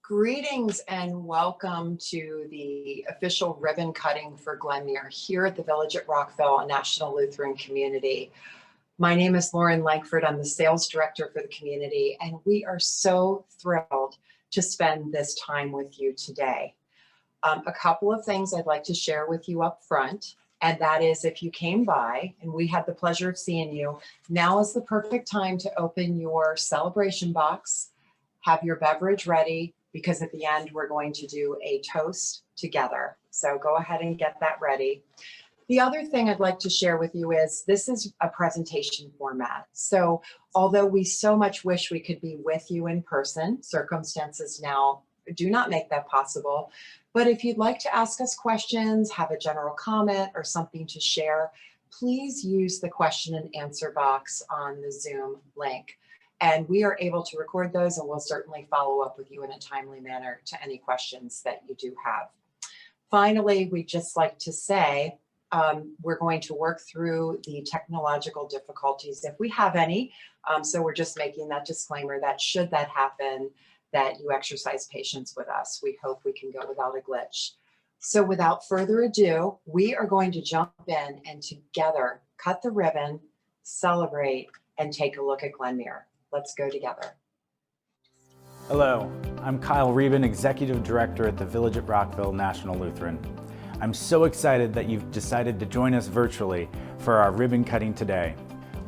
Greetings and welcome to the official ribbon cutting for Glenmere here at the Village at Rockville, a National Lutheran community. My name is Lauren Langford. I'm the sales director for the community, and we are so thrilled to spend this time with you today. A couple of things I'd like to share with you up front, and that is if you came by and we had the pleasure of seeing you, now is the perfect time to open your celebration box, have your beverage ready, because at the end we're going to do a toast together. So go ahead and get that ready. The other thing I'd like to share with you is this is a presentation format. So although we so much wish we could be with you in person, circumstances now do not make that possible. But if you'd like to ask us questions, have a general comment or something to share, please use the question and answer box on the Zoom link. And we are able to record those, and we'll certainly follow up with you in a timely manner to any questions that you do have. Finally, we'd just like to say, we're going to work through the technological difficulties if we have any. So we're just making that disclaimer that should that happen, that you exercise patience with us. We hope we can go without a glitch. So without further ado, we are going to jump in and together cut the ribbon, celebrate, and take a look at Glenmere. Let's go together. Hello, I'm Kyle Reben, Executive Director at the Village at Rockville National Lutheran. I'm so excited that you've decided to join us virtually for our ribbon cutting today.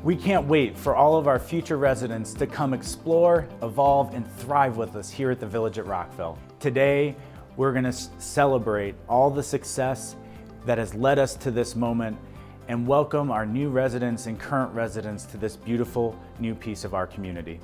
We can't wait for all of our future residents to come explore, evolve, and thrive with us here at the Village at Rockville. Today, we're going to celebrate all the success that has led us to this moment and welcome our new residents and current residents to this beautiful new piece of our community.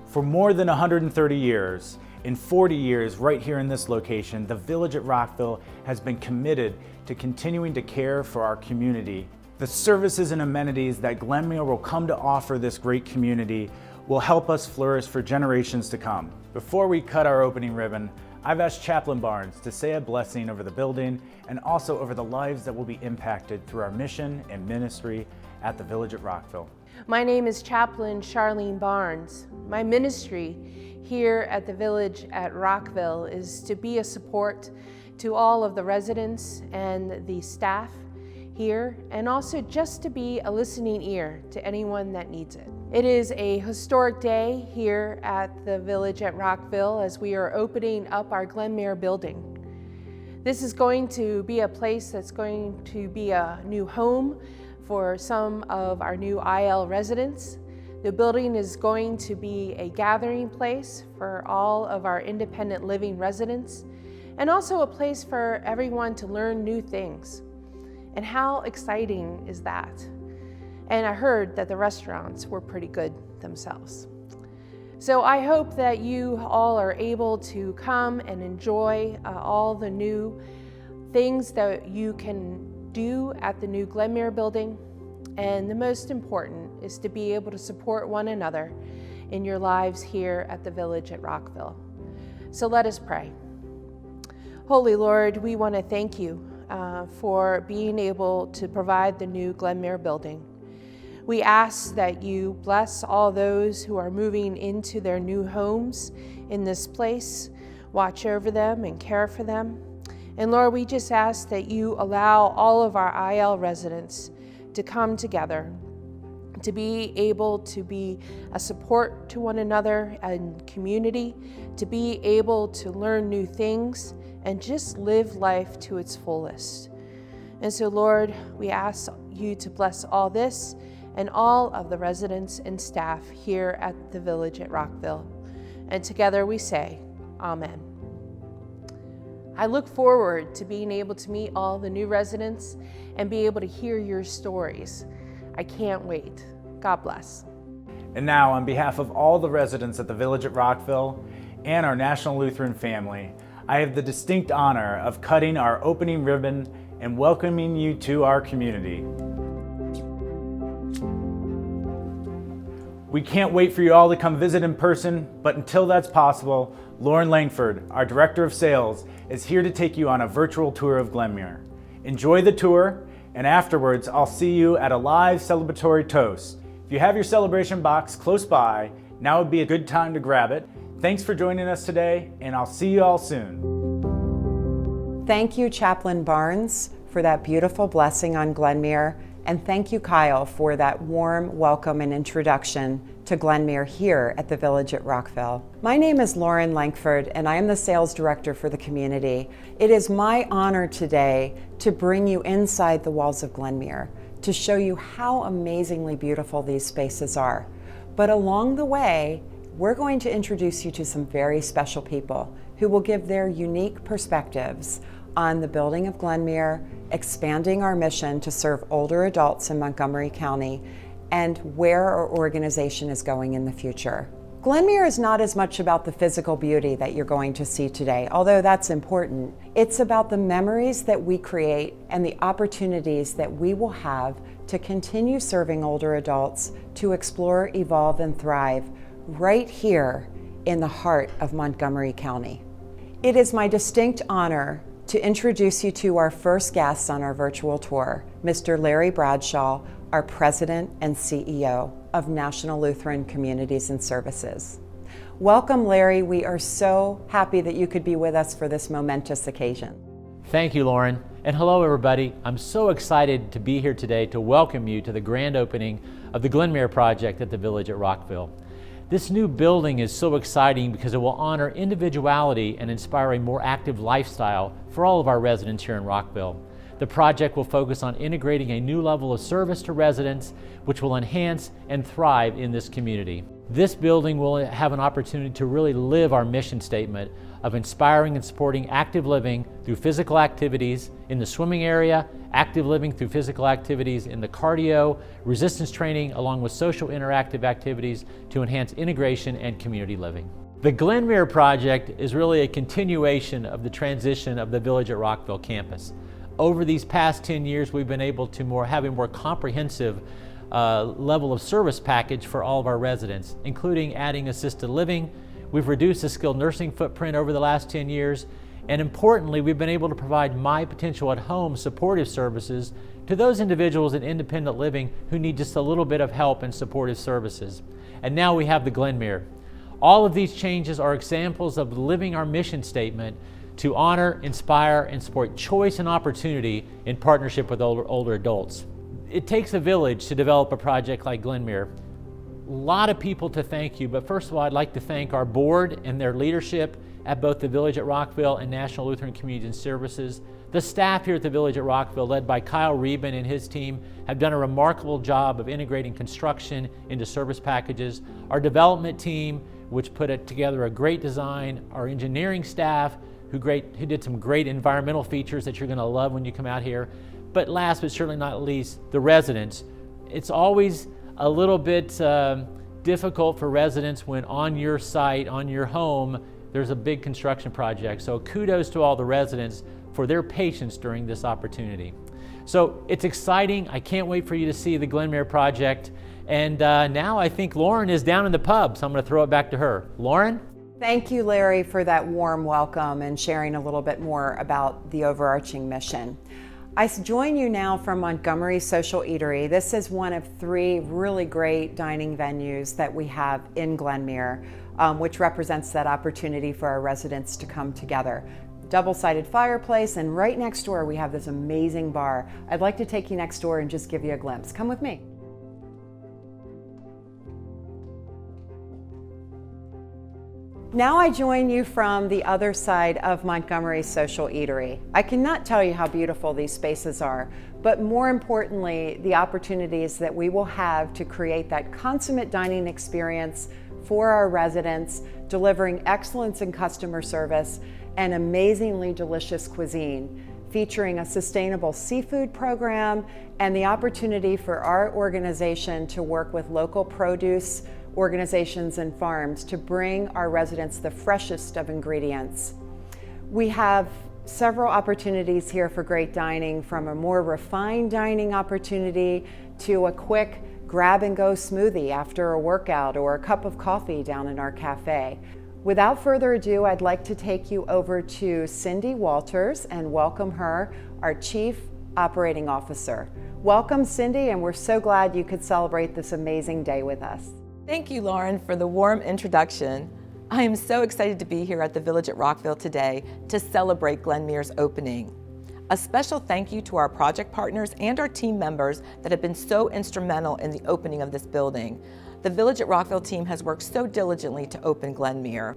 For more than 130 years, in 40 years right here in this location, the Village at Rockville has been committed to continuing to care for our community. The services and amenities that Glenmere will come to offer this great community will help us flourish for generations to come. Before we cut our opening ribbon, I've asked Chaplain Barnes to say a blessing over the building and also over the lives that will be impacted through our mission and ministry at the Village at Rockville. My name is Chaplain Charlene Barnes. My ministry here at the Village at Rockville is to be a support to all of the residents and the staff here, and also just to be a listening ear to anyone that needs it. It is a historic day here at the Village at Rockville as we are opening up our Glenmere building. This is going to be a place that's going to be a new home for some of our new IL residents. The building is going to be a gathering place for all of our independent living residents, and also a place for everyone to learn new things. And how exciting is that? And I heard that the restaurants were pretty good themselves. So I hope that you all are able to come and enjoy all the new things that you can do at the new Glenmere building. And the most important is to be able to support one another in your lives here at the Village at Rockville. So let us pray. Holy Lord, we want to thank you for being able to provide the new Glenmere building. We ask that you bless all those who are moving into their new homes in this place, watch over them and care for them. And Lord, we just ask that you allow all of our IL residents to come together, to be able to be a support to one another and community, to be able to learn new things and just live life to its fullest. And so, Lord, we ask you to bless all this and all of the residents and staff here at the Village at Rockville. And together we say, Amen. I look forward to being able to meet all the new residents and be able to hear your stories. I can't wait. God bless. And now, on behalf of all the residents at the Village at Rockville and our National Lutheran family, I have the distinct honor of cutting our opening ribbon and welcoming you to our community. We can't wait for you all to come visit in person, but until that's possible, Lauren Langford, our Director of Sales, is here to take you on a virtual tour of Glenmere. Enjoy the tour, and afterwards I'll see you at a live celebratory toast. If you have your celebration box close by, now would be a good time to grab it. Thanks for joining us today, and I'll see you all soon. Thank you, Chaplain Barnes, for that beautiful blessing on Glenmere. And thank you, Kyle, for that warm welcome and introduction to Glenmere here at the Village at Rockville. My name is Lauren Lankford, and I am the sales director for the community. It is my honor today to bring you inside the walls of Glenmere to show you how amazingly beautiful these spaces are. But along the way, we're going to introduce you to some very special people who will give their unique perspectives on the building of Glenmere, expanding our mission to serve older adults in Montgomery County, and where our organization is going in the future. Glenmere is not as much about the physical beauty that you're going to see today, although that's important. It's about the memories that we create and the opportunities that we will have to continue serving older adults, to explore, evolve, and thrive right here in the heart of Montgomery County. It is my distinct honor to introduce you to our first guest on our virtual tour, Mr. Larry Bradshaw, our President and CEO of National Lutheran Communities and Services. Welcome, Larry. We are so happy that you could be with us for this momentous occasion. Thank you, Lauren. And hello, everybody. I'm so excited to be here today to welcome you to the grand opening of the Glenmere project at the Village at Rockville. This new building is so exciting because it will honor individuality and inspire a more active lifestyle for all of our residents here in Rockville. The project will focus on integrating a new level of service to residents, which will enhance and thrive in this community. This building will have an opportunity to really live our mission statement of inspiring and supporting active living through physical activities in the swimming area, active living through physical activities in the cardio, resistance training, along with social interactive activities to enhance integration and community living. The Glenmere project is really a continuation of the transition of the Village at Rockville campus. Over these past 10 years, we've been able to have a more comprehensive level of service package for all of our residents, including adding assisted living. We've reduced the skilled nursing footprint over the last 10 years, and importantly, we've been able to provide My Potential at Home supportive services to those individuals in independent living who need just a little bit of help and supportive services. And now we have the Glenmere. All of these changes are examples of living our mission statement to honor, inspire, and support choice and opportunity in partnership with older adults. It takes a village to develop a project like Glenmere. A lot of people to thank you, but first of all, I'd like to thank our board and their leadership at both the Village at Rockville and National Lutheran Communities and Services. The staff here at the Village at Rockville, led by Kyle Reben and his team, have done a remarkable job of integrating construction into service packages. Our development team, which put together a great design, our engineering staff, who did some great environmental features that you're going to love when you come out here. But last but certainly not least, the residents. It's always a little bit difficult for residents when on your site, on your home, there's a big construction project. So kudos to all the residents for their patience during this opportunity. So it's exciting. I can't wait for you to see the Glenmere project. And now I think Lauren is down in the pub, so I'm going to throw it back to her. Lauren? Thank you, Larry, for that warm welcome and sharing a little bit more about the overarching mission. I join you now from Montgomery Social Eatery. This is one of 3 really great dining venues that we have in Glenmere, which represents that opportunity for our residents to come together. Double-sided fireplace, and right next door we have this amazing bar. I'd like to take you next door and just give you a glimpse. Come with me. Now I join you from the other side of Montgomery Social Eatery. I cannot tell you how beautiful these spaces are, but more importantly, the opportunities that we will have to create that consummate dining experience for our residents, delivering excellence in customer service and amazingly delicious cuisine, featuring a sustainable seafood program and the opportunity for our organization to work with local produce organizations and farms to bring our residents the freshest of ingredients. We have several opportunities here for great dining, from a more refined dining opportunity to a quick grab and go smoothie after a workout or a cup of coffee down in our cafe. Without further ado, I'd like to take you over to Cindy Walters and welcome her, our Chief Operating Officer. Welcome, Cindy, and we're so glad you could celebrate this amazing day with us. Thank you, Lauren, for the warm introduction. I am so excited to be here at the Village at Rockville today to celebrate Glenmere's opening. A special thank you to our project partners and our team members that have been so instrumental in the opening of this building. The Village at Rockville team has worked so diligently to open Glenmere.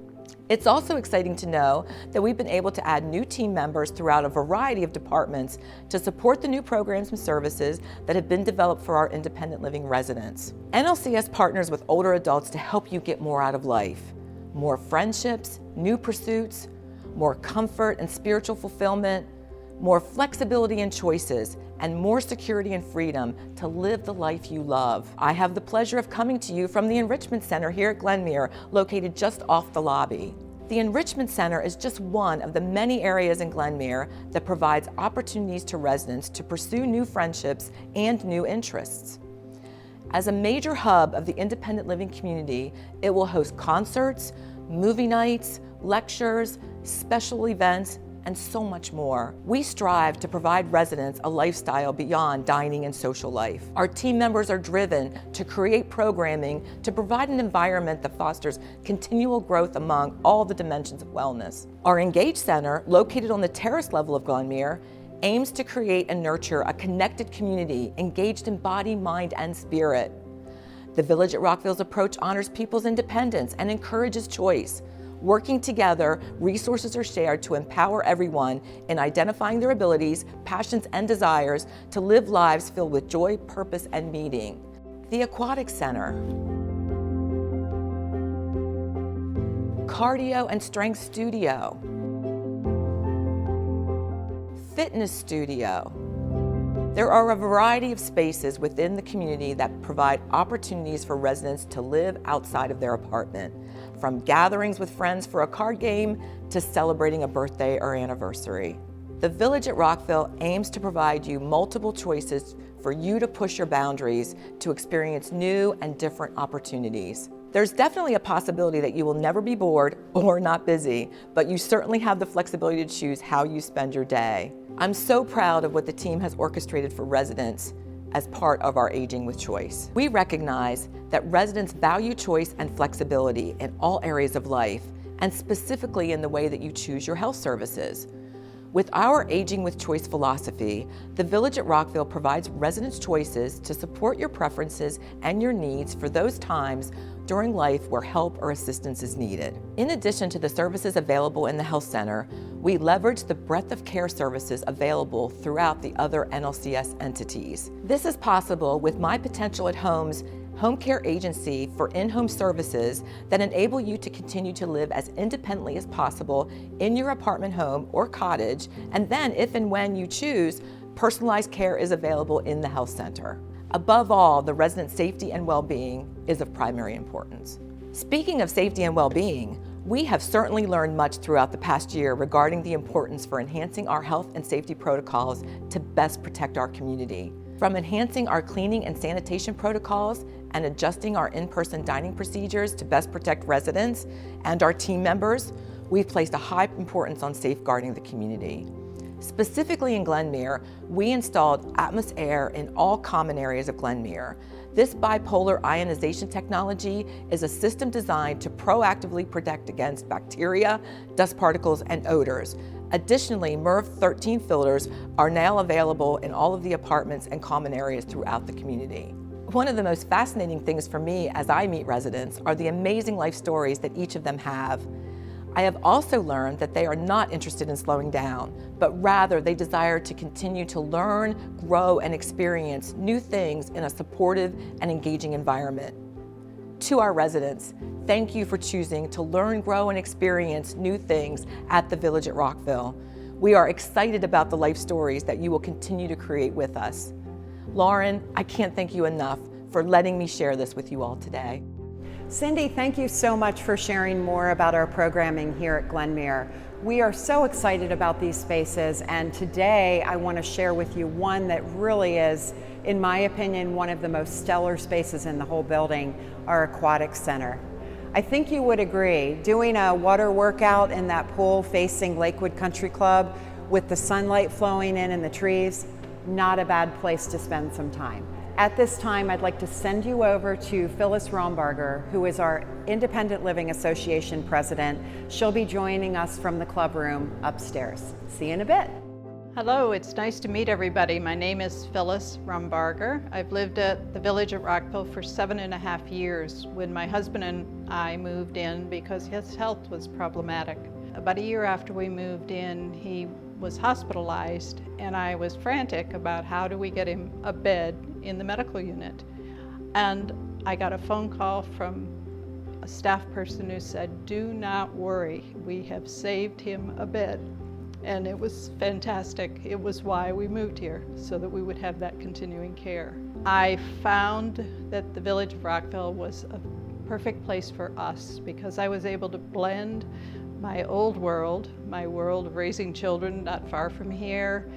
It's also exciting to know that we've been able to add new team members throughout a variety of departments to support the new programs and services that have been developed for our independent living residents. NLCS partners with older adults to help you get more out of life. More friendships, new pursuits, more comfort and spiritual fulfillment, more flexibility and choices, and more security and freedom to live the life you love. I have the pleasure of coming to you from the Enrichment Center here at Glenmere, located just off the lobby. The Enrichment Center is just one of the many areas in Glenmere that provides opportunities to residents to pursue new friendships and new interests. As a major hub of the independent living community, it will host concerts, movie nights, lectures, special events, and so much more. We strive to provide residents a lifestyle beyond dining and social life. Our team members are driven to create programming to provide an environment that fosters continual growth among all the dimensions of wellness. Our Engage Center, located on the terrace level of Glenmere, aims to create and nurture a connected community engaged in body, mind, and spirit. The Village at Rockville's approach honors people's independence and encourages choice. Working together, resources are shared to empower everyone in identifying their abilities, passions, and desires to live lives filled with joy, purpose, and meaning. The Aquatic Center. Cardio and Strength Studio. Fitness Studio. There are a variety of spaces within the community that provide opportunities for residents to live outside of their apartment, from gatherings with friends for a card game to celebrating a birthday or anniversary. The Village at Rockville aims to provide you multiple choices for you to push your boundaries to experience new and different opportunities. There's definitely a possibility that you will never be bored or not busy, but you certainly have the flexibility to choose how you spend your day. I'm so proud of what the team has orchestrated for residents as part of our Aging with Choice. We recognize that residents value choice and flexibility in all areas of life, and specifically in the way that you choose your health services. With our Aging with Choice philosophy, the Village at Rockville provides residents choices to support your preferences and your needs for those times during life where help or assistance is needed. In addition to the services available in the Health Center, we leverage the breadth of care services available throughout the other NLCS entities. This is possible with My Potential at Home's home care agency for in-home services that enable you to continue to live as independently as possible in your apartment home or cottage, and then if and when you choose, personalized care is available in the health center. Above all, the resident safety and well-being is of primary importance. Speaking of safety and well-being, we have certainly learned much throughout the past year regarding the importance for enhancing our health and safety protocols to best protect our community. From enhancing our cleaning and sanitation protocols and adjusting our in-person dining procedures to best protect residents and our team members, we've placed a high importance on safeguarding the community. Specifically in Glenmere, we installed Atmos Air in all common areas of Glenmere. This bipolar ionization technology is a system designed to proactively protect against bacteria, dust particles, and odors. Additionally, MERV 13 filters are now available in all of the apartments and common areas throughout the community. One of the most fascinating things for me as I meet residents are the amazing life stories that each of them have. I have also learned that they are not interested in slowing down, but rather they desire to continue to learn, grow, and experience new things in a supportive and engaging environment. To our residents, thank you for choosing to learn, grow, and experience new things at the Village at Rockville. We are excited about the life stories that you will continue to create with us. Lauren, I can't thank you enough for letting me share this with you all today. Cindy, thank you so much for sharing more about our programming here at Glenmere. We are so excited about these spaces, and today I want to share with you one that really is, in my opinion, one of the most stellar spaces in the whole building, our Aquatic Center. I think you would agree, doing a water workout in that pool facing Lakewood Country Club with the sunlight flowing in and the trees, not a bad place to spend some time. At this time, I'd like to send you over to Phyllis Rombarger, who is our Independent Living Association president. She'll be joining us from the club room upstairs. See you in a bit. Hello, it's nice to meet everybody. My name is Phyllis Rombarger. I've lived at the Village at Rockville for 7.5 years when my husband and I moved in because his health was problematic. About a year after we moved in, he was hospitalized, and I was frantic about how do we get him a bed in the medical unit. And I got a phone call from a staff person who said, "Do not worry, we have saved him a bed." And it was fantastic. It was why we moved here, so that we would have that continuing care. I found that the Village of Rockville was a perfect place for us because I was able to blend my old world, my world of raising children not far from here,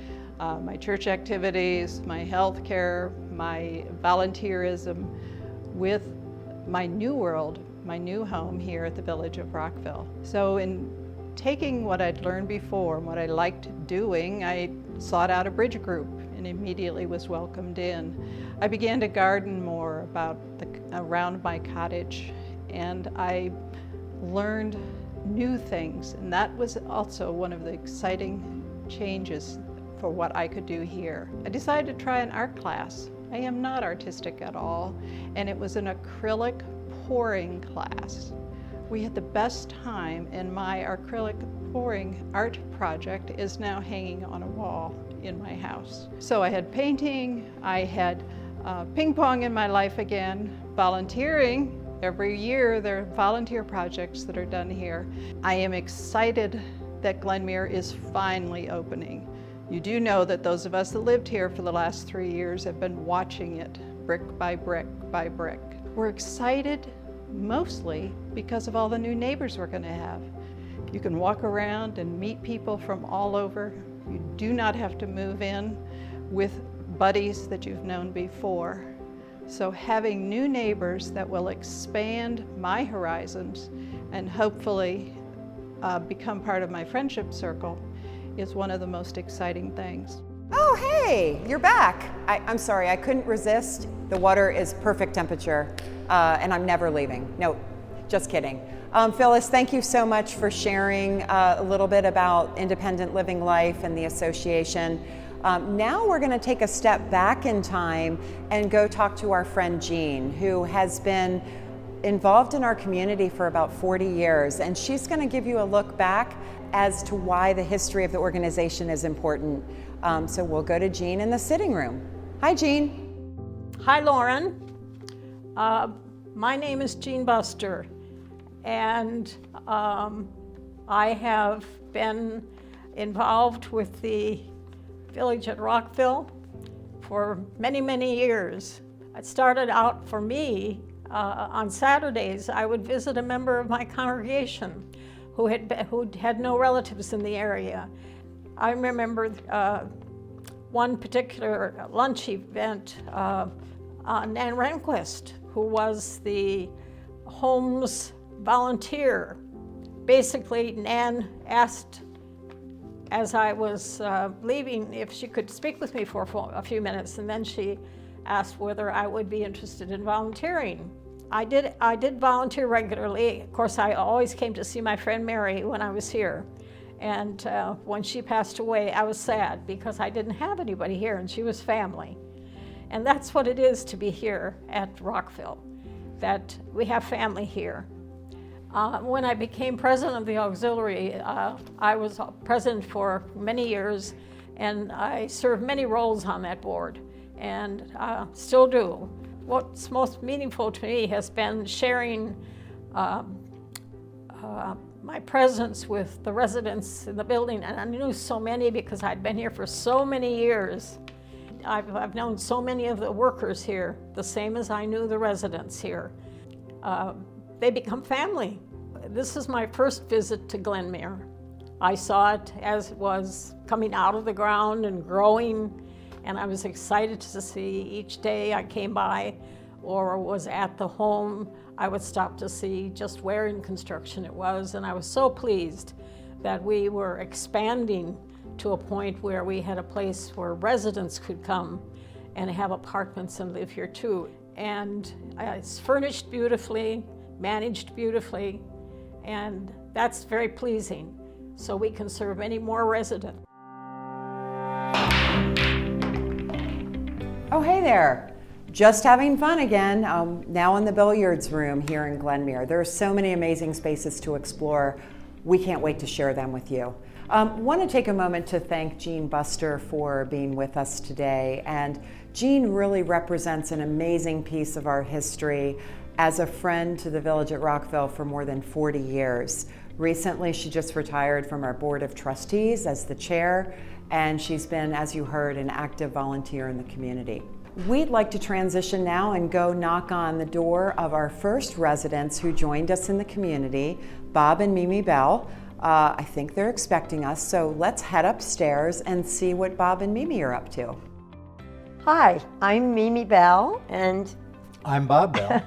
my church activities, my health care, my volunteerism, with my new world, my new home here at the Village of Rockville. So in taking what I'd learned before and what I liked doing, I sought out a bridge group and immediately was welcomed in. I began to garden more around my cottage, and I learned new things, and that was also one of the exciting changes for what I could do here. I decided to try an art class. I am not artistic at all, and it was an acrylic pouring class. We had the best time, and my acrylic pouring art project is now hanging on a wall in my house. So I had painting, I had ping pong in my life again, volunteering. Every year there are volunteer projects that are done here. I am excited that Glenmere is finally opening. You do know that those of us that lived here for the last 3 years have been watching it brick by brick by brick. We're excited mostly because of all the new neighbors we're going to have. You can walk around and meet people from all over. You do not have to move in with buddies that you've known before. So having new neighbors that will expand my horizons and hopefully become part of my friendship circle is one of the most exciting things. Oh, hey, you're back. I'm sorry, I couldn't resist. The water is perfect temperature, and I'm never leaving. No, just kidding. Phyllis, thank you so much for sharing a little bit about independent living life and the association. Now we're going to take a step back in time and go talk to our friend Jean, who has been involved in our community for about 40 years, and she's going to give you a look back as to why the history of the organization is important. So we'll go to Jean in the sitting room. Hi, Jean. Hi, Lauren. My name is Jean Buster, and I have been involved with the Village at Rockville for many, many years. It started out for me on Saturdays. I would visit a member of my congregation who had no relatives in the area. I remember one particular lunch event, Nan Rehnquist, who was the home's volunteer. Basically, Nan asked, as I was leaving, if she could speak with me for a few minutes, and then she asked whether I would be interested in volunteering. I did volunteer regularly. Of course, I always came to see my friend Mary when I was here. And when she passed away, I was sad because I didn't have anybody here, and she was family. And that's what it is to be here at Rockville, that we have family here. When I became president of the auxiliary, I was president for many years, and I served many roles on that board, and still do. What's most meaningful to me has been sharing my presence with the residents in the building, and I knew so many because I'd been here for so many years. I've known so many of the workers here, the same as I knew the residents here. They become family. This is my first visit to Glenmere. I saw it as it was coming out of the ground and growing, and I was excited to see each day I came by or was at the home, I would stop to see just where in construction it was, and I was so pleased that we were expanding to a point where we had a place where residents could come and have apartments and live here too. And it's furnished beautifully, managed beautifully, and that's very pleasing. So we can serve many more residents. Oh, hey there. Just having fun again, now in the billiards room here in Glenmere. There are so many amazing spaces to explore. We can't wait to share them with you. Want to take a moment to thank Jean Buster for being with us today. And Jean really represents an amazing piece of our history as a friend to the Village at Rockville for more than 40 years. Recently, she just retired from our Board of Trustees as the chair, and she's been, as you heard, an active volunteer in the community. We'd like to transition now and go knock on the door of our first residents who joined us in the community, Bob and Mimi Bell. I think they're expecting us, so let's head upstairs and see what Bob and Mimi are up to. Hi, I'm Mimi Bell, and I'm Bob Bell.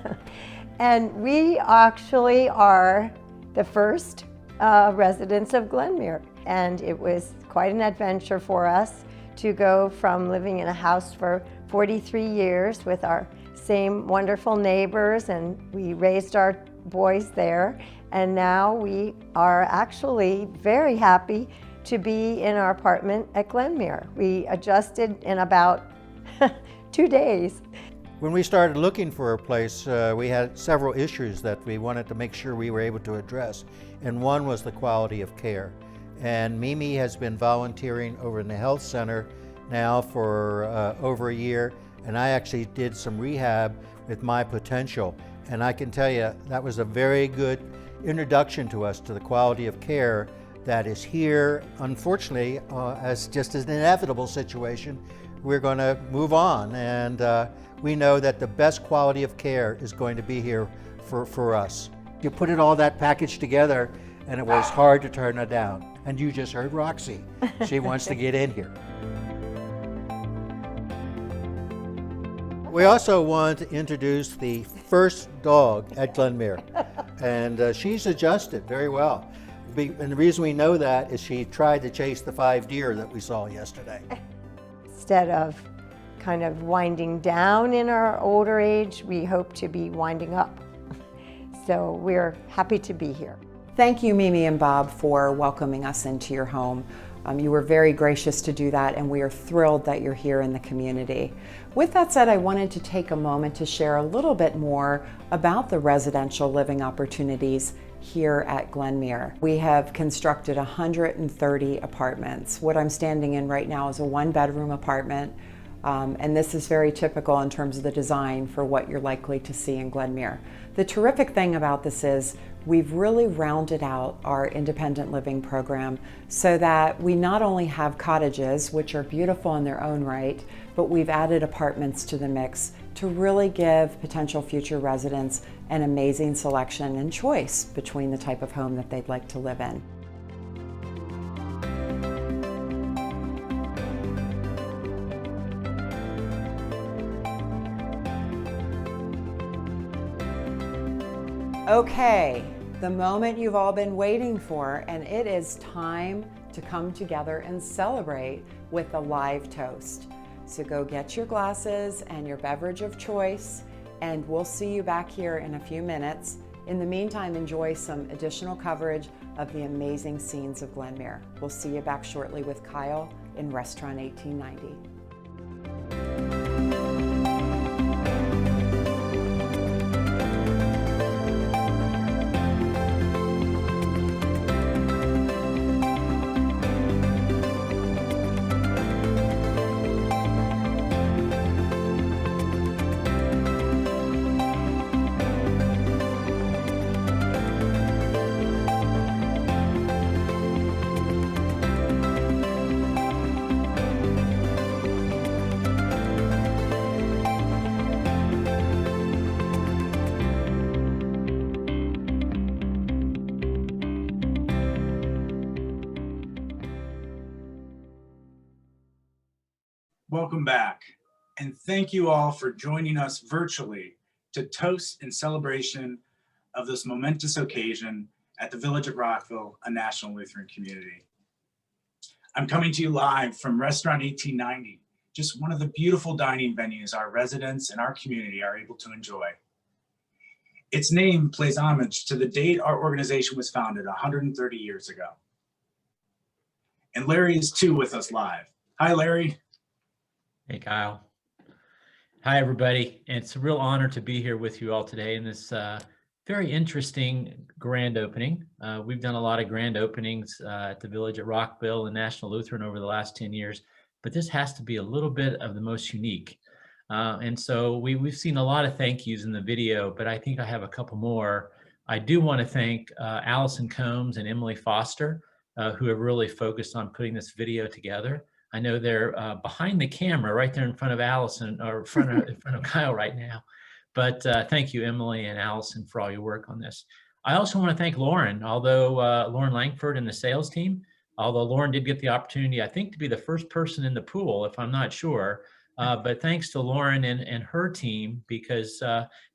and we actually are the first residents of Glenmere, and it was quite an adventure for us to go from living in a house for 43 years with our same wonderful neighbors, and we raised our boys there, and now we are actually very happy to be in our apartment at Glenmere. We adjusted in about 2 days. When we started looking for a place, we had several issues that we wanted to make sure we were able to address, and one was the quality of care. And Mimi has been volunteering over in the health center now for over a year, and I actually did some rehab with My Potential, and I can tell you that was a very good introduction to us to the quality of care that is here. Unfortunately, as just an inevitable situation, we're going to move on, and we know that the best quality of care is going to be here for us. You put it all that package together, and it was hard to turn it down. And you just heard Roxy. She wants to get in here. We also want to introduce the first dog at Glenmere, and she's adjusted very well. And the reason we know that is she tried to chase the 5 deer that we saw yesterday. Instead of kind of winding down in our older age, we hope to be winding up. So we're happy to be here. Thank you, Mimi and Bob, for welcoming us into your home. You were very gracious to do that, and we are thrilled that you're here in the community. With that said, I wanted to take a moment to share a little bit more about the residential living opportunities here at Glenmere. We have constructed 130 apartments. What I'm standing in right now is a 1-bedroom apartment, and this is very typical in terms of the design for what you're likely to see in Glenmere. The terrific thing about this is we've really rounded out our independent living program so that we not only have cottages, which are beautiful in their own right, but we've added apartments to the mix to really give potential future residents an amazing selection and choice between the type of home that they'd like to live in. Okay, the moment you've all been waiting for, and it is time to come together and celebrate with a live toast. So go get your glasses and your beverage of choice, and we'll see you back here in a few minutes. In the meantime, enjoy some additional coverage of the amazing scenes of Glenmere. We'll see you back shortly with Kyle in Restaurant 1890. Welcome back, and thank you all for joining us virtually to toast in celebration of this momentous occasion at the Village at Rockville, a National Lutheran community. I'm coming to you live from Restaurant 1890 just one of the beautiful dining venues our residents and our community are able to enjoy. Its name plays homage to the date our organization was founded 130 years ago. And Larry is too with us live. Hi, Larry. Hey, Kyle. Hi, everybody. And it's a real honor to be here with you all today in this very interesting grand opening. We've done a lot of grand openings at the Village at Rockville and National Lutheran over the last 10 years, but this has to be a little bit of the most unique. And so we've seen a lot of thank yous in the video, but I think I have a couple more. I do want to thank Allison Combs and Emily Foster, who have really focused on putting this video together. I know they're behind the camera right there in front of Allison, or in front of Kyle right now. But thank you, Emily and Allison, for all your work on this. I also want to thank Lauren, Lauren Langford and the sales team, although Lauren did get the opportunity, I think, to be the first person in the pool, if I'm not sure. But thanks to Lauren and her team, because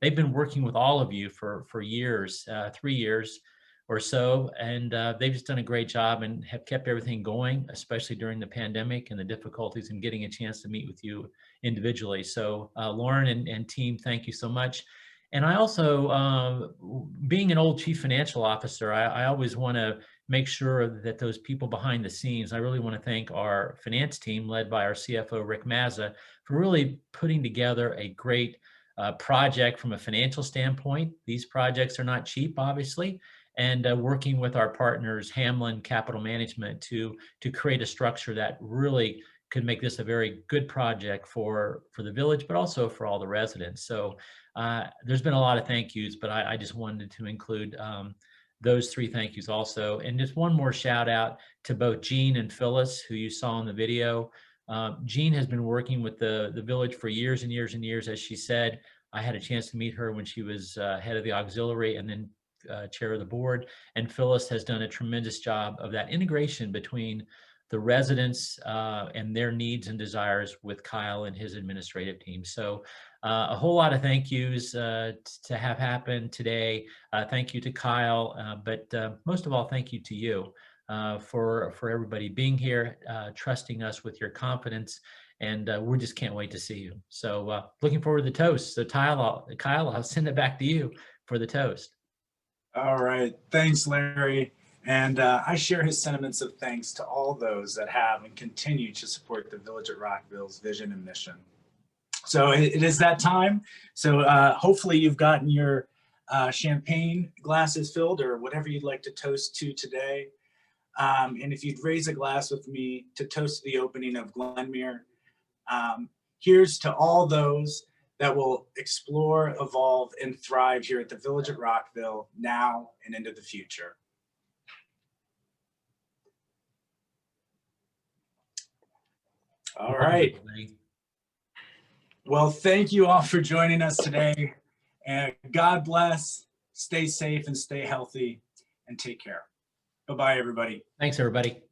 they've been working with all of you for years, 3 years or so, and they've just done a great job and have kept everything going, especially during the pandemic and the difficulties in getting a chance to meet with you individually. So Lauren and team, thank you so much. And I also, being an old chief financial officer, I always want to make sure that those people behind the scenes, I really want to thank our finance team led by our CFO, Rick Mazza, for really putting together a great project from a financial standpoint. These projects are not cheap, obviously, and working with our partners, Hamlin Capital Management, to create a structure that really could make this a very good project for the village, but also for all the residents. So there's been a lot of thank yous, but I just wanted to include those 3 thank yous also. And just one more shout out to both Jean and Phyllis, who you saw in the video. Jean has been working with the village for years and years and years. As she said, I had a chance to meet her when she was head of the auxiliary and then chair of the board. And Phyllis has done a tremendous job of that integration between the residents and their needs and desires with Kyle and his administrative team. So a whole lot of thank yous to have happen today. Thank you to Kyle, but most of all, thank you to you for everybody being here, trusting us with your confidence, and we just can't wait to see you. So looking forward to the toast. So Kyle, I'll send it back to you for the toast. All right, thanks, Larry. And I share his sentiments of thanks to all those that have and continue to support the Village at Rockville's vision and mission. So it is that time. So hopefully you've gotten your champagne glasses filled, or whatever you'd like to toast to today. And if you'd raise a glass with me to toast the opening of Glenmere, here's to all those that will explore, evolve, and thrive here at the Village at Rockville now and into the future. All right. Well, thank you all for joining us today. And God bless, stay safe and stay healthy, and take care. Bye-bye, everybody. Thanks, everybody.